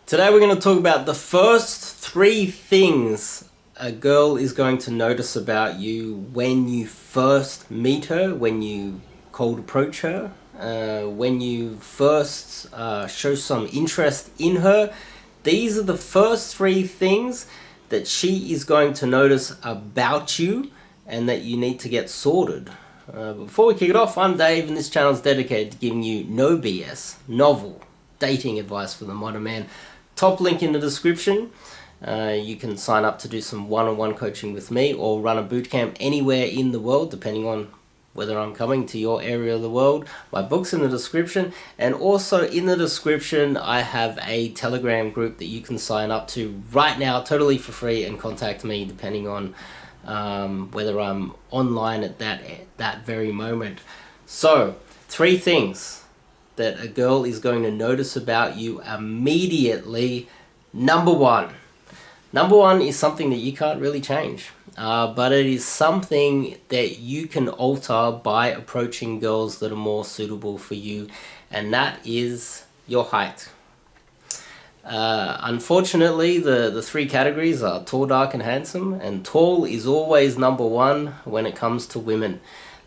Today we're going to talk about the first 3 things a girl is going to notice about you when you first meet her, when you cold approach her, when you first show some interest in her. These are the first 3 things that she is going to notice about you and that you need to get sorted. Before we kick it off, I'm Dave and this channel is dedicated to giving you no BS, novel, dating advice for the modern man. Top link in the description. You can sign up to do some one-on-one coaching with me or run a bootcamp anywhere in the world, depending on whether I'm coming to your area of the world. My book's in the description, and also in the description I have a Telegram group that you can sign up to right now totally for free and contact me depending on whether I'm online at that very moment. So 3 things that a girl is going to notice about you immediately. Number one is something that you can't really change, but it is something that you can alter by approaching girls that are more suitable for you, and that is your height. Unfortunately, the 3 categories are tall, dark, and handsome, and tall is always number 1 when it comes to women.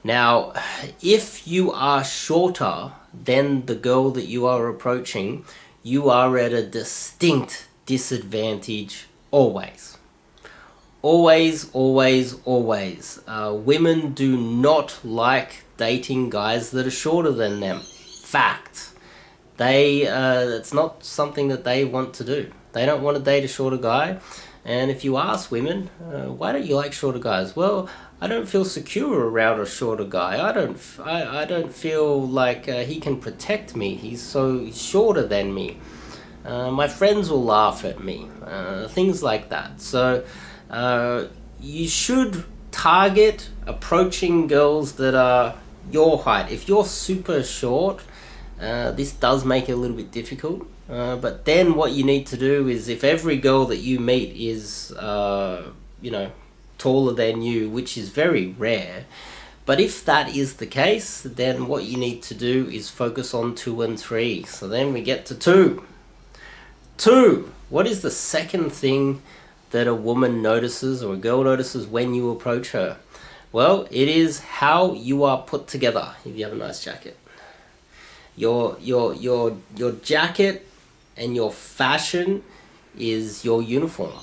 Now, if you are shorter than the girl that you are approaching, you are at a distinct disadvantage always. Always, always, always. Women do not like dating guys that are shorter than them. Fact. It's not something that they want to do. They don't want to date a shorter guy. And if you ask women, why don't you like shorter guys? Well, I don't feel secure around a shorter guy. I don't feel like he can protect me. He's so shorter than me. My friends will laugh at me. Things like that. So you should target approaching girls that are your height. If you're super short, this does make it a little bit difficult. But then what you need to do is, if every girl that you meet is, taller than you, which is very rare, but if that is the case, then what you need to do is focus on 2 and 3. So then we get to 2. 2. What is the second thing that a woman notices or a girl notices when you approach her? Well, it is how you are put together. If you have a nice jacket, your jacket and your fashion is your uniform.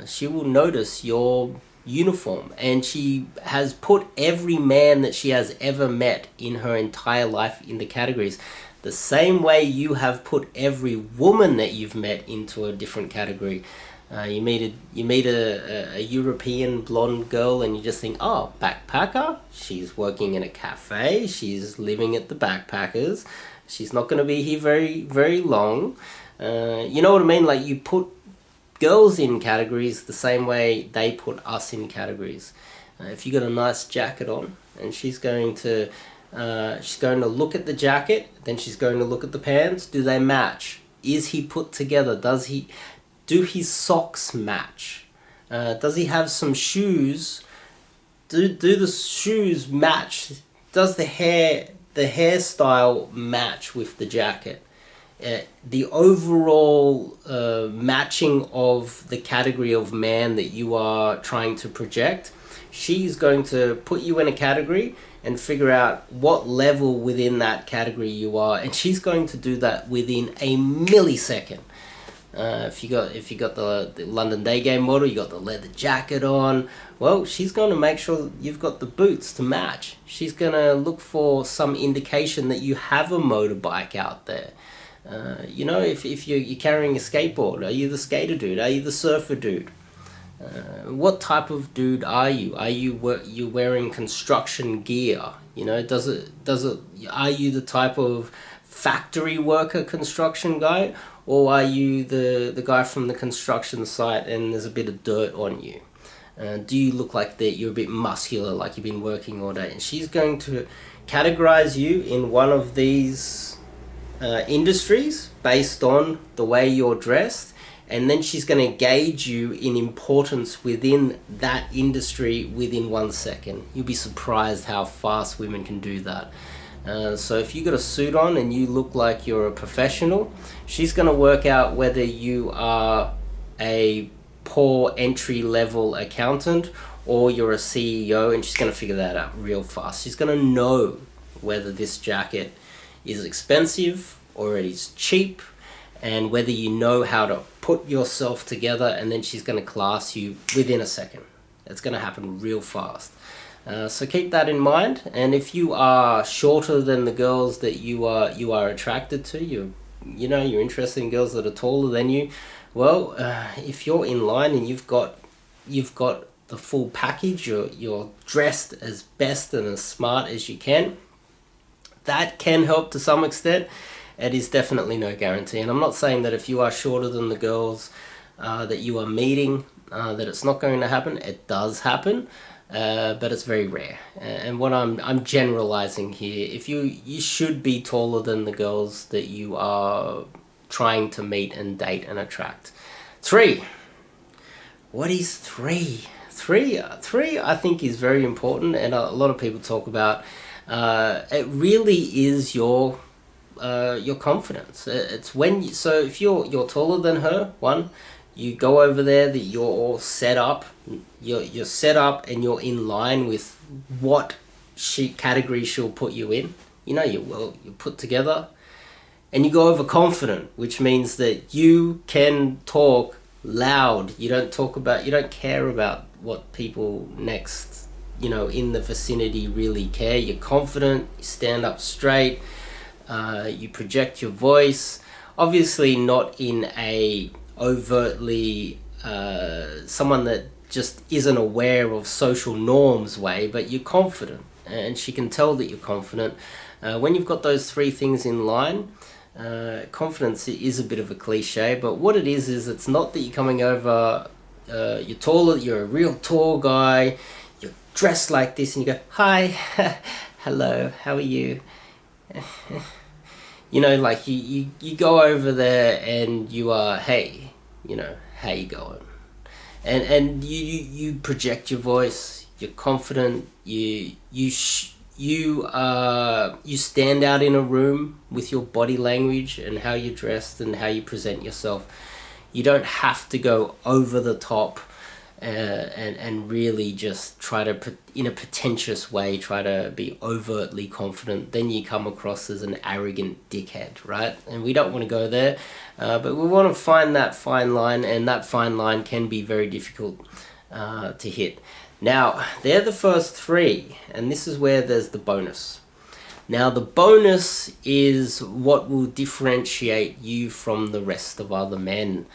She will notice your uniform, and she has put every man that she has ever met in her entire life in the categories, the same way you have put every woman that you've met into a different category. You meet a European blonde girl and you just think, oh, backpacker, she's working in a cafe, she's living at the Backpackers, she's not going to be here very long. You know what I mean? Like, you put girls in categories the same way they put us in categories. If you got a nice jacket on, and she's going to look at the jacket, then she's going to look at the pants. Do they match? Is he put together? Do his socks match? Does he have some shoes? Do the shoes match? Does the hairstyle match with the jacket? The overall matching of the category of man that you are trying to project. She's going to put you in a category and figure out what level within that category you are, and she's going to do that within a millisecond. If you got the London Daygame model, you got the leather jacket on, well, she's going to make sure you've got the boots to match. She's going to look for some indication that you have a motorbike out there. If you're carrying a skateboard, are you the skater dude? Are you the surfer dude? What type of dude are you? Are you wearing construction gear? Are you the type of factory worker construction guy, or are you the guy from the construction site and there's a bit of dirt on you? Do you look like that you're a bit muscular, like you've been working all day? And she's going to categorize you in one of these industries based on the way you're dressed, and then she's going to gauge you in importance within that industry within 1 second. You'll be surprised how fast women can do that. So if you got a suit on and you look like you're a professional, she's going to work out whether you are a poor entry-level accountant or you're a CEO, and she's going to figure that out real fast. She's going to know whether this jacket is expensive or it is cheap, and whether you know how to put yourself together, and then she's going to class you within a second. It's going to happen real fast. So keep that in mind. And if you are shorter than the girls that you are attracted to, you're interested in girls that are taller than you, well, if you're in line and you've got the full package, you're dressed as best and as smart as you can, that can help to some extent. It is definitely no guarantee. And I'm not saying that if you are shorter than the girls that you are meeting, that it's not going to happen. It does happen. But it's very rare, and what I'm generalizing here. If you should be taller than the girls that you are trying to meet and date and attract. 3. What is 3? Three I think is very important, and a lot of people talk about. It really is your confidence. It's when so if you're taller than her, one. You go over there, that you're all set up. You're set up and you're in line with what category she'll put you in. You're put together, and you go over confident, which means that you can talk loud. You don't care about what people next, in the vicinity really care. You're confident. You stand up straight. You project your voice. Obviously, not in a overtly someone that just isn't aware of social norms way, but you're confident, and she can tell that you're confident. When you've got those 3 things in line, confidence is a bit of a cliche, but what it is it's not that you're coming over, you're taller, you're a real tall guy, you're dressed like this, and you go, hi, hello, how are you? Like you go over there and you are, hey, how you going? And you project your voice. You're confident. You stand out in a room with your body language and how you're dressed and how you present yourself. You don't have to go over the top and really just try to, in a pretentious way, try to be overtly confident. Then you come across as an arrogant dickhead, right? And we don't want to go there, but we want to find that fine line, and that fine line can be very difficult to hit. Now, they're the first 3, and this is where there's the bonus. Now, the bonus is what will differentiate you from the rest of other men.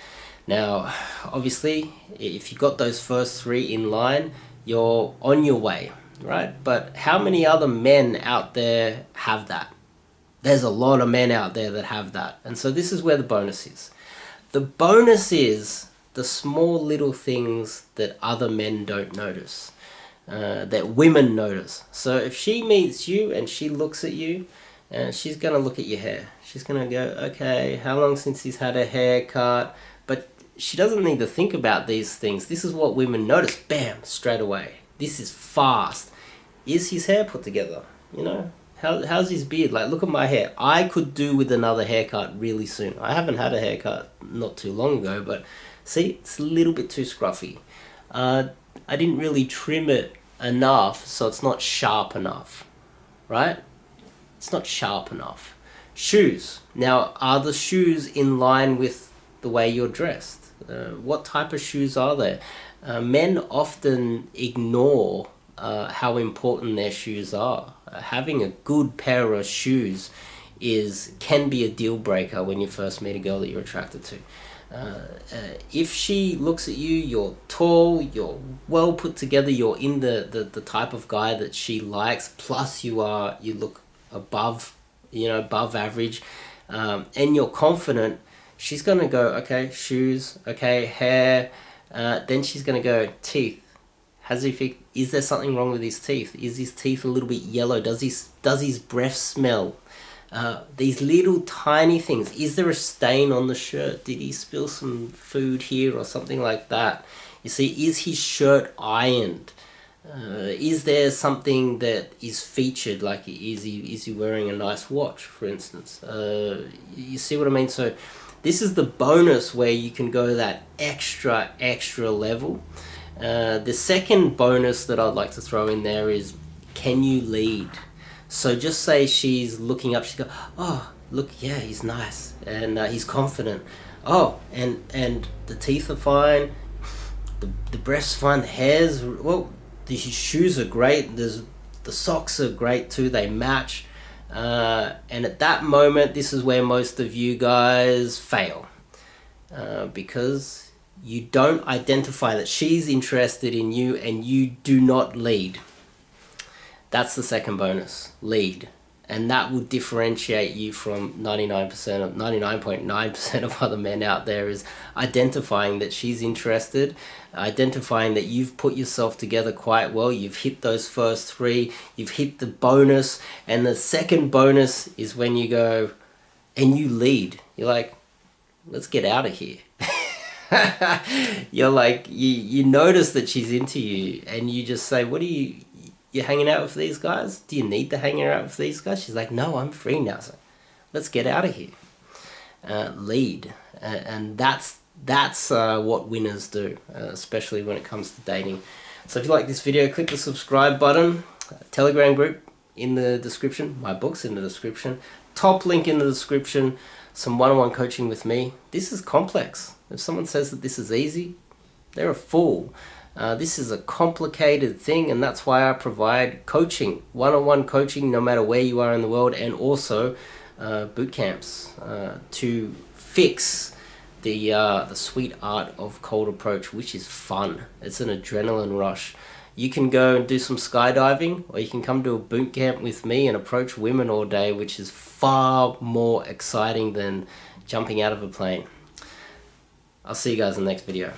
Now, obviously, if you got those first 3 in line, you're on your way, right? But how many other men out there have that? There's a lot of men out there that have that. And so this is where the bonus is. The bonus is the small little things that other men don't notice, that women notice. So if she meets you and she looks at you, she's going to look at your hair. She's going to go, okay, how long since he's had a haircut? But she doesn't need to think about these things. This is what women notice. Bam, straight away. This is fast. Is his hair put together? How's his beard? Like, look at my hair. I could do with another haircut really soon. I haven't had a haircut not too long ago, but see, it's a little bit too scruffy. I didn't really trim it enough, so it's not sharp enough, right? It's not sharp enough. Shoes. Now, are the shoes in line with the way you're dressed? What type of shoes are there? Men often ignore how important their shoes are. Having a good pair of shoes can be a deal breaker when you first meet a girl that you're attracted to. If she looks at you, you're tall, you're well put together, you're in the type of guy that she likes, plus you look above average, and you're confident, she's gonna go, okay, shoes, okay, hair, then she's gonna go, teeth. Is there something wrong with his teeth? Is his teeth a little bit yellow? Does his breath smell? These little tiny things. Is there a stain on the shirt? Did he spill some food here or something like that? You see, is his shirt ironed? Is there something that is featured, like is he wearing a nice watch, for instance? You see what I mean? So this is the bonus where you can go that extra level. The second bonus that I'd like to throw in there is, can you lead? So just say she's looking up, she go, oh, look, yeah, he's nice, and he's confident. Oh, and the teeth are fine, the breast's fine, the hair's, well, the shoes are great, the socks are great too, they match. And at that moment, this is where most of you guys fail, because you don't identify that she's interested in you and you do not lead. That's the second bonus, lead. And that will differentiate you from 99.9% of other men out there, is identifying that she's interested, identifying that you've put yourself together quite well, you've hit those first three, you've hit the bonus, and the second bonus is when you go and you lead. You're like, let's get out of here. You're like, you notice that she's into you, and you just say, what are you're hanging out with these guys? Do you need to hang out with these guys? She's like, no, I'm free now. So let's get out of here. Lead. And that's what winners do, especially when it comes to dating. So if you like this video, click the subscribe button. Telegram group in the description. My book's in the description. Top link in the description. Some one-on-one coaching with me. This is complex. If someone says that this is easy, they're a fool. This is a complicated thing, and that's why I provide coaching, one-on-one coaching, no matter where you are in the world, and also boot camps to fix the sweet art of cold approach, which is fun. It's an adrenaline rush. You can go and do some skydiving, or you can come to a boot camp with me and approach women all day, which is far more exciting than jumping out of a plane. I'll see you guys in the next video.